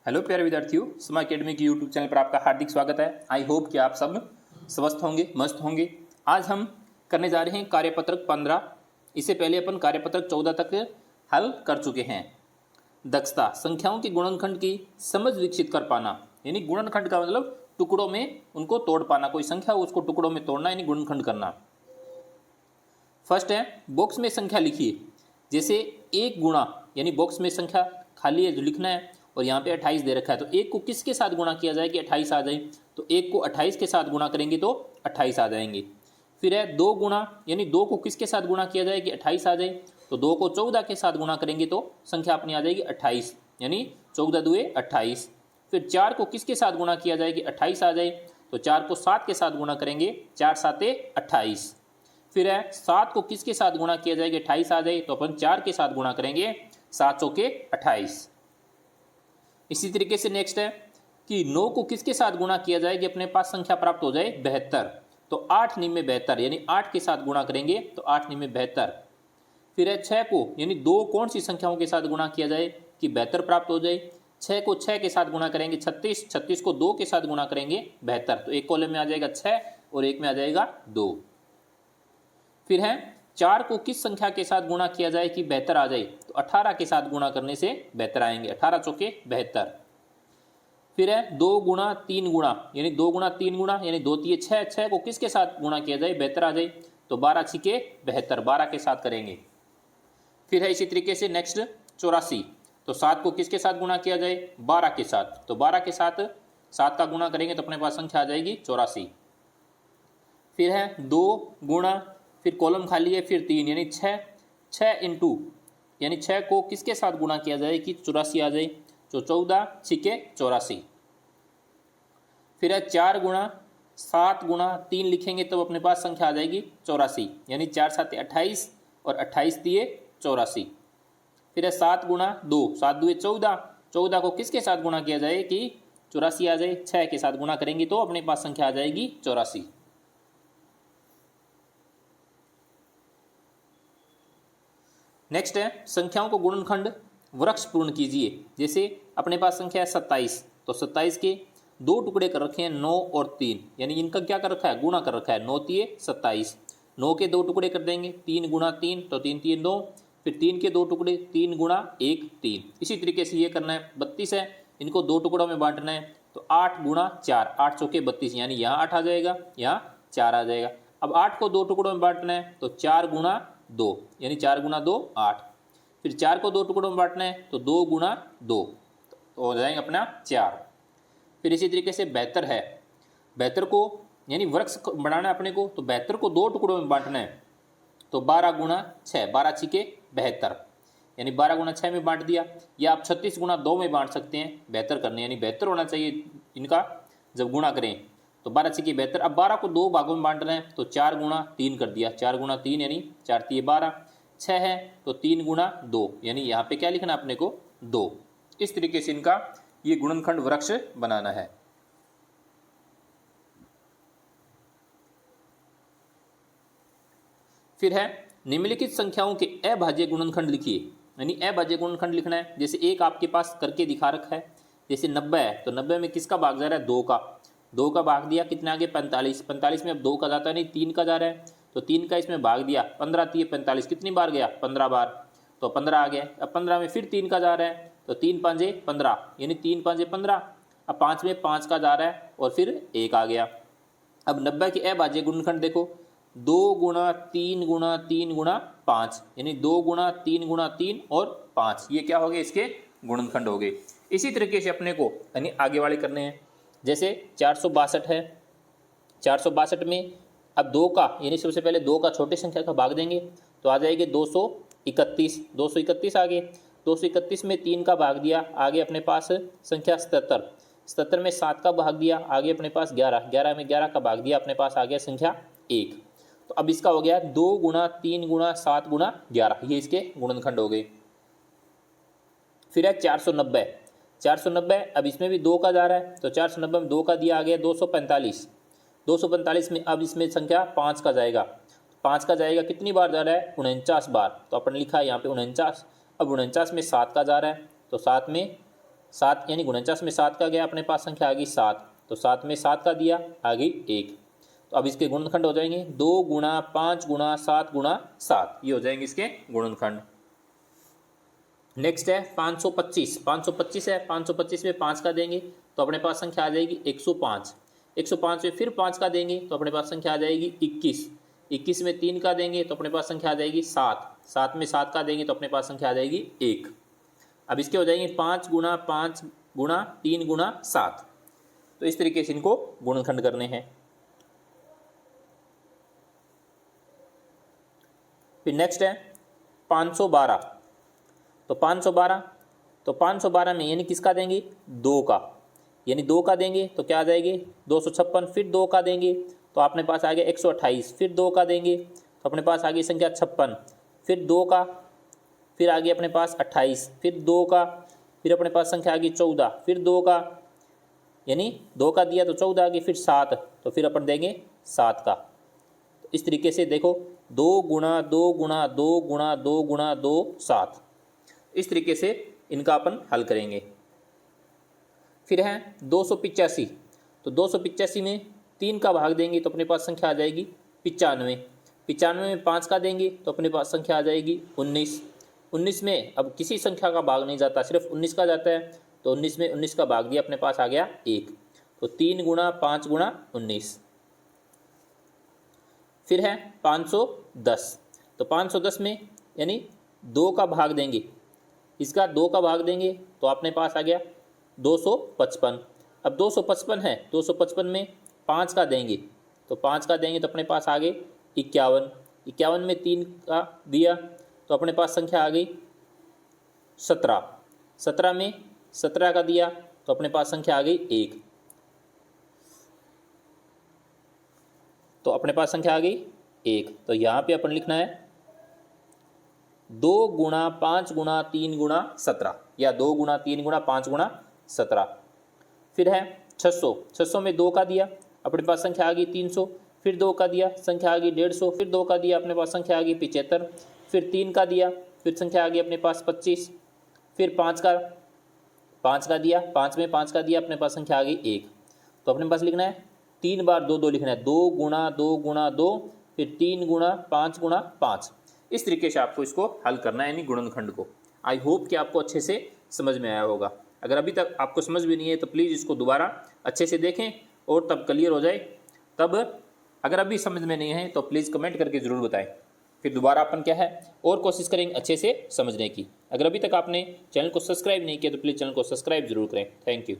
Hello प्यारे विद्यार्थियों, समा अकेडमी के यूट्यूब चैनल पर आपका हार्दिक स्वागत है। आई होप कि आप सब स्वस्थ होंगे, मस्त होंगे। आज हम करने जा रहे हैं कार्यपत्रक 15। इससे पहले अपन कार्यपत्रक 14 तक हल कर चुके हैं। दक्षता, संख्याओं के गुणनखंड की समझ विकसित कर पाना, यानी गुणनखंड का मतलब टुकड़ों में उनको तोड़ पाना। कोई संख्या हो उसको टुकड़ों में तोड़ना यानी गुणनखंड करना। फर्स्ट है, बॉक्स में संख्या लिखिए। जैसे एक गुणा, यानी बॉक्स में संख्या खाली है जो लिखना है और यहाँ पे 28 दे रखा है, तो एक को किसके साथ गुणा किया जाए कि 28 आ जाए? तो एक को 28 के साथ गुणा करेंगे तो 28 आ जाएंगे। फिर है दो गुणा, यानी दो को किसके साथ गुणा किया जाए कि 28 आ जाए? तो दो को 14 के साथ गुणा करेंगे तो संख्या अपनी आ जाएगी 28, यानी 14 दुए 28। फिर चार को किसके साथ गुणा किया जाए कि 28 आ जाए? तो चार को 7 के साथ गुणा करेंगे, 4 साते 28। फिर है 7 को किसके साथ गुणा किया जाए कि 28 आ जाए? तो अपन 4 के साथ गुणा करेंगे, 7 चौके 28। इसी तरीके से नेक्स्ट है कि 9 को किसके साथ गुणा किया जाए कि अपने पास संख्या प्राप्त हो जाए 72? तो 8 निम्न 72, यानी 8 के साथ गुणा करेंगे तो 8 निम्न 72। फिर है 6 को, यानी दो कौन सी संख्याओं के साथ गुणा किया जाए कि 72 प्राप्त हो जाए? 6 को 6 के साथ गुणा करेंगे 36, 36 को 2 के साथ गुणा करेंगे 72। तो एक कॉलम में आ जाएगा 6 और एक में आ जाएगा 2। फिर है 4 को किस संख्या के साथ गुणा किया जाए कि 72 आ जाए? तो 18 के साथ गुणा करने से 72 आएंगे, 18 चौके 72। फिर है 2 गुणा 3 गुणा, यानी 2 गुणा 3 गुणा, यानी 2 तिये 6, 6 को किसके साथ गुणा किया जाए 72 आ जाए? तो 12 छिके 72, 12 के साथ करेंगे। फिर है इसी तरीके से नेक्स्ट 84, तो 7 को किसके साथ गुणा किया जाए? 12 के साथ। तो 12 के साथ 7 का गुणा करेंगे तो अपने पास संख्या आ जाएगी 84। फिर है 2 गुणा, फिर कॉलम खाली है, फिर 3, यानी 6, 6 इंटू, यानी 6 को किसके साथ गुणा किया जाए कि 84 आ जाए? तो 14 छिके 84। फिर है 4 गुणा 7 गुणा 3 लिखेंगे तो अपने पास संख्या आ जाएगी 84, यानी 4 साते 28 और 28 दिए 84। फिर है 7 गुणा 2, 7 दुए 14, 14 को किसके साथ गुणा किया जाए कि 84 आ जाए? 6 के साथ गुणा करेंगे तो अपने पास संख्या आ जाएगी 84। नेक्स्ट है संख्याओं को गुणनखंड वृक्ष पूर्ण कीजिए। जैसे अपने पास संख्या है 27, तो 27 के दो टुकड़े कर रखे हैं 9 और 3, यानी इनका क्या कर रखा है? गुणा कर रखा है। 9 तिये 27, 9 के दो टुकड़े कर देंगे 3 गुणा 3, तो 3 तिये 9। फिर 3 के दो टुकड़े 3 गुणा 1 3। इसी तरीके से ये करना है। 32 है, इनको दो टुकड़ों में बांटना है, तो 8 गुणा 4, 8 चौके 32, यानी यहाँ 8 आ जाएगा, यहाँ 4 आ जाएगा। अब 8 को दो टुकड़ों में बांटना है, तो 4 गुणा 2, यानी 4 गुणा 2 8। फिर 4 को दो टुकड़ों में बांटना है, तो 2 गुणा 2, तो हो जाएंगे अपना 4। फिर इसी तरीके से 72 है, 72 को यानी वृक्ष बनाना है अपने को, तो 72 को दो टुकड़ों में बांटना है, तो 12 गुणा 6, 12 छिके 72, यानी 12 गुणा 6 में बांट दिया। या आप 36 गुणा 2 में बांट सकते हैं, 72 करने, यानी 72 होना चाहिए इनका जब गुणा करें, तो 12 छिके 72। अब 12 को दो भागों में बांटना है, तो 4 गुणा 3 कर दिया, 4 गुणा 3 यानी 4 तिये 12। 6 है तो 3 गुणा 2, यानी यहाँ पे क्या लिखना अपने को? 2। इस तरीके से इनका ये गुणनखंड वृक्ष बनाना है। फिर है निम्नलिखित संख्याओं के अभाज्य गुणनखंड लिखिए, यानी अभाज्य गुणनखंड लिखना है। जैसे एक आपके पास करके दिखा रखा है, जैसे 90 है, तो 90 में किसका भाग जा रहा है? 2 का। 2 का भाग दिया, कितना आगे? 45, 45 में अब 2 का जाता नहीं, 3 का जा रहा है, तो 3 का इसमें भाग दिया, 15 तिये 45, कितनी बार गया? 15 बार, तो 15 आ गया। अब 15 में फिर 3 का जा रहा है, तो 3 पांजे 15, यानी 3 पांजे 15। अब 5 में 5 का जा रहा है और फिर 1 आ गया। अब 90 के अभाज्य गुणनखंड देखो, 2 गुणा 3 गुणा 3 गुणा 5, यानी 2 गुणा 3 गुणा 3 और 5, ये क्या हो गए? इसके गुणनखंड हो गए। इसी तरीके से अपने को यानी आगे वाले करने हैं। जैसे 462 है, 462 में अब 2 का, यानी सबसे पहले 2 का छोटे संख्या का भाग देंगे, तो आ जाएंगे 231, 231 आ गए। 231 में 3 का भाग दिया, आगे अपने पास संख्या 77, 77 में 7 का भाग दिया, आगे अपने पास 11, 11 में 11 का भाग दिया, अपने पास आ गया संख्या 1। तो अब इसका हो गया 2 गुणा 3 गुणा 7 गुणा 11, ये इसके गुणनखंड हो गए। फिर है 490, 490 अब इसमें भी 2 का जा रहा है, तो 490 में 2 का दिया, आ गया 245, 245 में अब इसमें संख्या 5 का जाएगा, 5 का जाएगा, कितनी बार जा रहा है? 49 बार, तो अपन लिखा है यहाँ पे 49। अब 49 में 7 का जा रहा है, तो 7 में 7 यानी 49 में 7 का गया, अपने पास संख्या आ गई 7, तो 7 में 7 का दिया, आ गई 1। तो अब इसके गुणनखंड हो जाएंगे 2 गुणा 5 गुणा 7 गुणा 7, ये हो जाएंगे इसके गुणनखंड। नेक्स्ट है 525, 525 है, 525 में 5 का देंगे तो अपने पास संख्या आ जाएगी 105, 105 में फिर 5 का देंगे तो अपने पास संख्या आ जाएगी 21, 21 में 3 का देंगे तो अपने पास संख्या आ जाएगी 7, 7 में 7 का देंगे तो अपने पास संख्या आ जाएगी 1। अब इसके हो जाएंगे 5 गुणा 5 गुणा 3 गुणा 7। तो इस तरीके से इनको गुणनखंड करने हैं। फिर नेक्स्ट है 512, तो 512 में यानी किसका देंगे 2 का, यानी 2 का देंगे तो क्या आ जाएंगे 256, फिर 2 का देंगे तो अपने पास आ गया 128, फिर 2 का देंगे तो अपने पास आ गई संख्या 56, फिर 2 का, फिर आ गई अपने पास 28, फिर 2 का, फिर अपने पास संख्या आ गई 14, फिर 2 का, यानी 2 का दिया तो 14 आ गई, फिर 7, तो फिर अपन देंगे 7 का। तो इस तरीके से देखो 2 गुणा 2 गुणा 2 गुणा 2 गुणा 2 7, इस तरीके से इनका अपन हल करेंगे। फिर है 285, तो 285 में 3 का भाग देंगे तो अपने पास संख्या आ जाएगी 95, 95 में 5 का देंगे तो अपने पास संख्या आ जाएगी 19, 19 में अब किसी संख्या का भाग नहीं जाता, सिर्फ 19 का जाता है, तो 19 में 19 का भाग दिया, अपने पास आ गया 1, तो 3 गुणा 5 गुणा 19। फिर है 510, तो 510 में यानी 2 का भाग देंगे, इसका 2 का भाग देंगे तो अपने पास आ गया 255। अब 255 है, 255 में 5 का देंगे तो 5 का देंगे तो अपने पास आ गए 51, 51 में 3 का दिया तो अपने पास संख्या आ गई 17, 17 में 17 का दिया तो अपने पास संख्या आ गई 1, तो अपने पास संख्या आ गई 1। तो यहाँ पे अपन लिखना है 2 गुणा 5 गुणा 3 गुणा 17, या 2 गुणा 3 गुणा 5 गुणा 17। फिर है 600, 600 में 2 का दिया, अपने पास संख्या आ गई 300, फिर 2 का दिया, संख्या आ गई 150, फिर 2 का दिया, अपने पास संख्या आ गई 75, फिर 3 का दिया, फिर संख्या आ गई अपने पास 25, फिर 5 का दिया, 5 में 5 का दिया, अपने पास संख्या आ गई 1। तो अपने पास लिखना है 3 बार 2 2 लिखना है, 2 गुणा 2 गुणा 2, फिर 3 गुणा 5 गुणा 5। इस तरीके से आपको इसको हल करना है, यानी गुणनखंड को। आई होप कि आपको अच्छे से समझ में आया होगा। अगर अभी तक आपको समझ भी नहीं है तो प्लीज़ इसको दोबारा अच्छे से देखें और तब क्लियर हो जाए। तब अगर अभी समझ में नहीं है तो प्लीज़ कमेंट करके ज़रूर बताएं, फिर दोबारा अपन क्या है और कोशिश करेंगे अच्छे से समझने की। अगर अभी तक आपने चैनल को सब्सक्राइब नहीं किया तो प्लीज़ चैनल को सब्सक्राइब जरूर करें। Thank you.